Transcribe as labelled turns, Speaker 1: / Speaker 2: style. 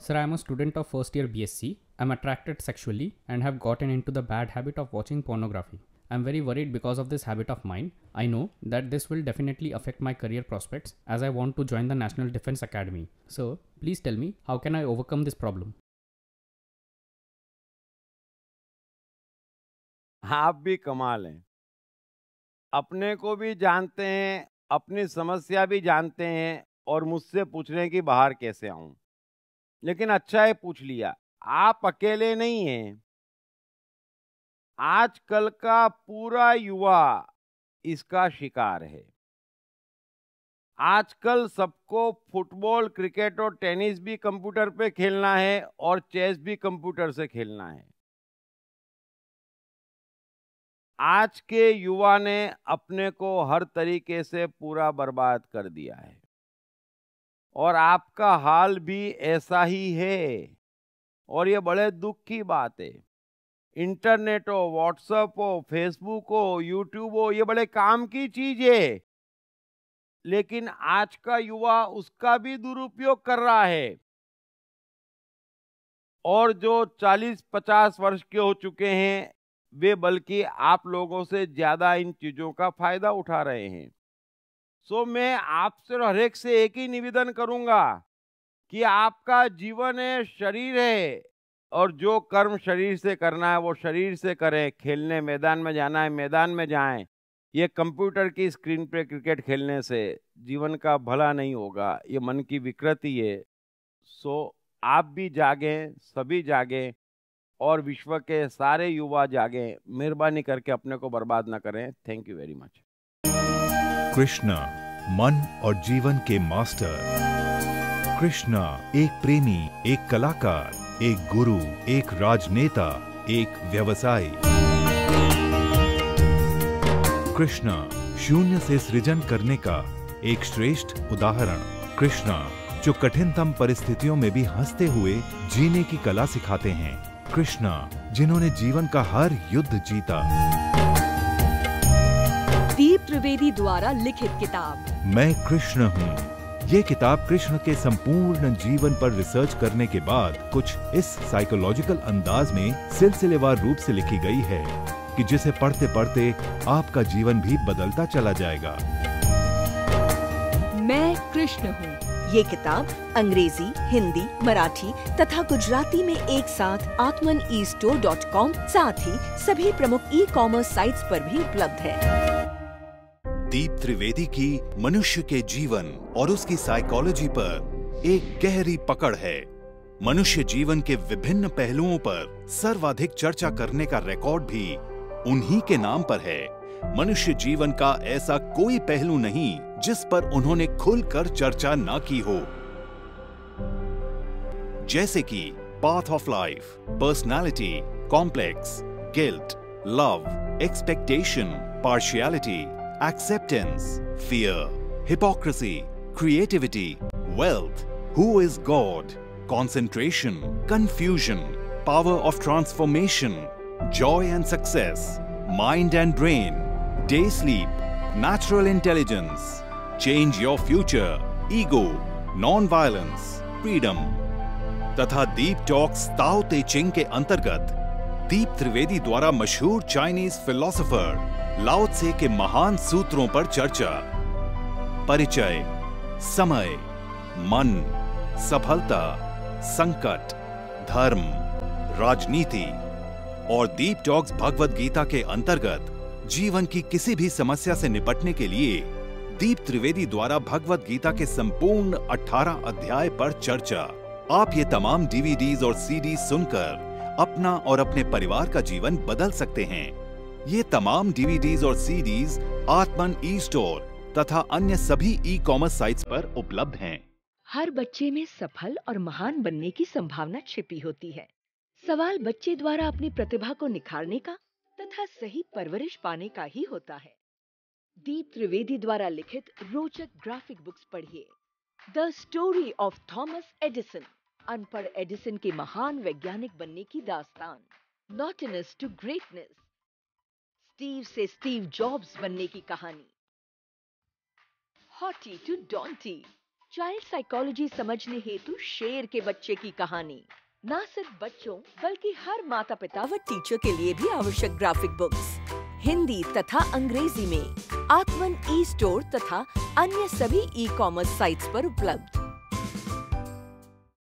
Speaker 1: Sir, I am a student of first year BSc. I'm attracted sexually and have gotten into the bad habit of watching pornography. I'm very worried because of this habit of mine. I know that this will definitely affect my career prospects as I want to join the National Defense Academy. So, please tell me, how can I overcome this problem?
Speaker 2: आप भी कमाल हैं। अपने को भी जानते हैं, अपनी समस्या भी जानते हैं और मुझसे पूछ रहे हैं कि बाहर कैसे आऊं। लेकिन अच्छा है पूछ लिया, आप अकेले नहीं हैं। आजकल का पूरा युवा इसका शिकार है। आजकल सबको फुटबॉल, क्रिकेट और टेनिस भी कंप्यूटर पे खेलना है और चेस भी कंप्यूटर से खेलना है। आज के युवा ने अपने को हर तरीके से पूरा बर्बाद कर दिया है और आपका हाल भी ऐसा ही है। और ये बड़े दुख की बात है। इंटरनेट हो, व्हाट्सएप हो, फेसबुक हो, यूट्यूब हो, ये बड़े काम की चीज है, लेकिन आज का युवा उसका भी दुरुपयोग कर रहा है। और जो 40-50 वर्ष के हो चुके हैं वे बल्कि आप लोगों से ज्यादा इन चीजों का फायदा उठा रहे हैं। सो मैं आपसे और हर एक से एक ही निवेदन करूंगा कि आपका जीवन है, शरीर है, और जो कर्म शरीर से करना है वो शरीर से करें। खेलने मैदान में जाना है, मैदान में जाएं। ये कंप्यूटर की स्क्रीन पे क्रिकेट खेलने से जीवन का भला नहीं होगा, ये मन की विकृति है। सो आप भी जागें, सभी जागें और विश्व के सारे युवा जागें। मेहरबानी करके अपने को बर्बाद ना करें। Thank you very much.
Speaker 3: Krishna, मन और जीवन के मास्टर। कृष्णा एक प्रेमी, एक कलाकार, एक गुरु, एक राजनेता, एक व्यवसायी। कृष्णा शून्य से सृजन करने का एक श्रेष्ठ उदाहरण। कृष्णा जो कठिनतम परिस्थितियों में भी हंसते हुए जीने की कला सिखाते हैं। कृष्णा जिन्होंने जीवन का हर युद्ध जीता।
Speaker 4: दीप त्रिवेदी द्वारा लिखित किताब
Speaker 3: मैं कृष्ण हूँ। ये किताब कृष्ण के संपूर्ण जीवन पर रिसर्च करने के बाद कुछ इस साइकोलॉजिकल अंदाज में सिलसिलेवार रूप से लिखी गई है कि जिसे पढ़ते पढ़ते आपका जीवन भी बदलता चला जाएगा।
Speaker 4: मैं कृष्ण हूँ। ये किताब अंग्रेजी, हिंदी, मराठी तथा गुजराती में एक साथ atmanestore.com साथ ही सभी प्रमुख ई-कॉमर्स साइट्स पर भी उपलब्ध है।
Speaker 3: दीप त्रिवेदी की मनुष्य के जीवन और उसकी साइकोलॉजी पर एक गहरी पकड़ है। मनुष्य जीवन के विभिन्न पहलुओं पर सर्वाधिक चर्चा करने का रिकॉर्ड भी उन्हीं के नाम पर है। मनुष्य जीवन का ऐसा कोई पहलू नहीं जिस पर उन्होंने खुलकर चर्चा ना की हो, जैसे कि path of life, personality, complex, guilt, love, expectation, partiality, acceptance, fear, hypocrisy, creativity, wealth, who is God, concentration, confusion, power of transformation, joy and success, mind and brain, day sleep, natural intelligence, change your future, ego, non-violence, freedom, तथा दीप talks ताओ ते चिंग के अंतर्गत दीप त्रिवेदी द्वारा मशहूर Chinese philosopher लाओ त्से के महान सूत्रों पर चर्चा, परिचय, समय, मन, सफलता, संकट, धर्म, राजनीति और दीप टॉक्स भगवद गीता के अंतर्गत जीवन की किसी भी समस्या से निपटने के लिए दीप त्रिवेदी द्वारा भगवद गीता के संपूर्ण 18 अध्याय पर चर्चा। आप ये तमाम डीवीडीज और सीडीज सुनकर अपना और अपने परिवार का जीवन बदल सकते हैं। ये तमाम डीवीडीज और सीडीज आत्मन ई स्टोर तथा अन्य सभी ई कॉमर्स साइट्स पर उपलब्ध हैं।
Speaker 4: हर बच्चे में सफल और महान बनने की संभावना छिपी होती है। सवाल बच्चे द्वारा अपनी प्रतिभा को निखारने का तथा सही परवरिश पाने का ही होता है। दीप त्रिवेदी द्वारा लिखित रोचक ग्राफिक बुक्स पढ़िए। The story of Thomas Edison, अनपढ़ एडिसन के महान वैज्ञानिक बनने की दास्तान। नॉटिनस टू ग्रेटनेस, स्टीव से स्टीव जॉब्स बनने की कहानी। हॉटी टू डॉन्टी, चाइल्ड साइकोलॉजी समझने हेतु शेर के बच्चे की कहानी न सिर्फ बच्चों बल्कि हर माता पिता व टीचर के लिए भी आवश्यक ग्राफिक बुक्स हिंदी तथा अंग्रेजी में आत्मन ई स्टोर तथा अन्य सभी ई कॉमर्स साइट्स पर उपलब्ध।